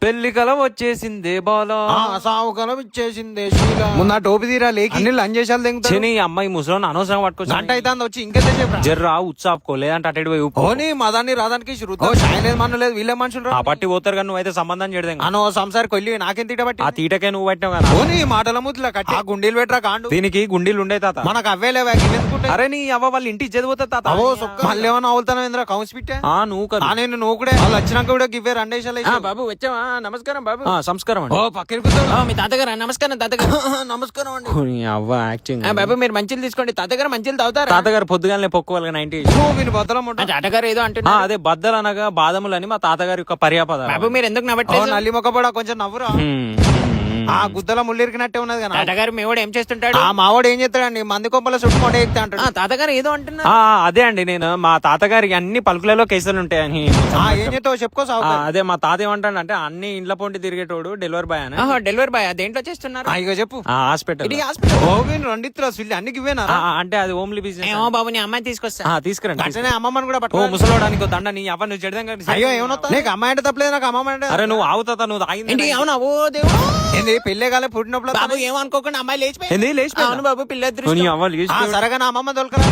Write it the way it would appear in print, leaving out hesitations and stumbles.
పెళ్లి కలం వచ్చేసిందే బాలా, సావు కలం ఇచ్చేసిందే శీల. ముందు ఆ టోపి తీరా లేకి అన్ని లంచేసాలు తెంగుతాయి. శని అమ్మాయి ముసలోని అనవసరం పట్టుకొచ్చి గంట అయితే వచ్చి ఇంకెంత చెప్పరా జర్రా ఉత్సాపుకో, లేదంటే అటు పోయి ఉప్పు. ఓని మదాన్ని రాదానికి సాయం లేదు మన లేదు వీళ్ళే మనుషులు ఆ పట్టి పోతారు కానీ నువ్వైతే సంబంధం చేయడం అనో సంసారికి వెళ్ళి నాకేం తీటబట్టి ఆ తీటకే నువ్వు పట్టావు కదా. ఓని మాటల ముద్దులా కట్టి ఆ గుండీలు పెట్టరా కాండు దీనికి గుండీలు ఉండే తాత. మనకు అవే లేవా ఎందుకుంటే అరే నీ అవ్వ వాళ్ళ ఇంటికి చదిపోతా తాత. అవో సొక్క మళ్ళీ ఏమన్నా అవుతాను ఏంద్రా కౌన్స్ పిట్టే నువ్వు కదా. నేను నువ్వు కూడా వాళ్ళు వచ్చినాక కూడా గివ్వే రెండేసాలు బాబు వచ్చావా? నమస్కారం బాబు. సంస్కారం ఓ పక్కన కూర్చో మీ తాతగారు నమస్కారం తాతగారు. నమస్కారం అండి. అవ్వ యాక్టింగ్. బాబు మీరు మంచిలు తీసుకోండి. తాతగారు మంచిలు తాగుతారా? తాతగారు పొద్దుగానే పొక్కువాలి 90. వీని బద్దలం తాతగారు ఏదో అంటున్నారు. అదే బద్దలు అనగా బాదములని మా తాతగారి యొక్క పర్యాపద. బాబు మీరు ఎందుకు నవ్వట్లేదు? నల్లి మొక్క పడా కొంచెం నవ్వురా. ఆ గుద్దల ముళ్ళిరికినట్టే ఉన్నది కదా. తాతగారు మీ వాడు ఏం చేస్తుంటాడు? ఆ మావాడు ఏం చేస్తాడండి మంది కొప్పల చుట్టూ మొట్ట ఎక్కుతా అంటాడు. తాతగారు ఏదో అంటున్నారు. అదే అండి, నేను మా తాతగారికి అన్ని పలుకులలో కేసులు ఉంటాయని. ఏం చేస్తావు చెప్పుకో సావు. అదే మా తాత ఏమంటాడు అంటే అన్ని ఇండ్ల పొంటి తిరిగేటోడు డెలివరీ బాయ్ అని. డెలివరీ బాయ్ దేంట్లో చేస్తున్నారు? ఇక చెప్పు. హాస్పిటల్. ఓ వీని రెండిత్తురా సుల్లి అన్ని ఇవ్వేనా అంటే అది హోమ్లీ బిజినెస్. ఏమో బాబు నీ అమ్మాయిని తీసుకొస్తా. తీసుకురండి. అట్లనే అమ్మమ్మని కూడా ఓ పట్టుకో. ముసలోడానికి దండ నీ అవ్వ నువ్వు చెడదాం. అయ్యో ఏమన్నా నీకు అమ్మాయి అంటే తప్పలేదు నాకు అమ్మమ్మ అంటే. అరే నువ్వు ఆవుతా నువ్వు తాగింది. అవునా? ఓ దేవుడు. ఏంది పెళ్ళే కాలే పుట్టినప్పుడు బాబు ఏమనుకోకుండా అమ్మాయి లేచిపోయింది. లేచిపోయి అవును బాబు పిల్లలు అవ్వ లేచి సరగా నా అమ్మమ్మ దొరకరా.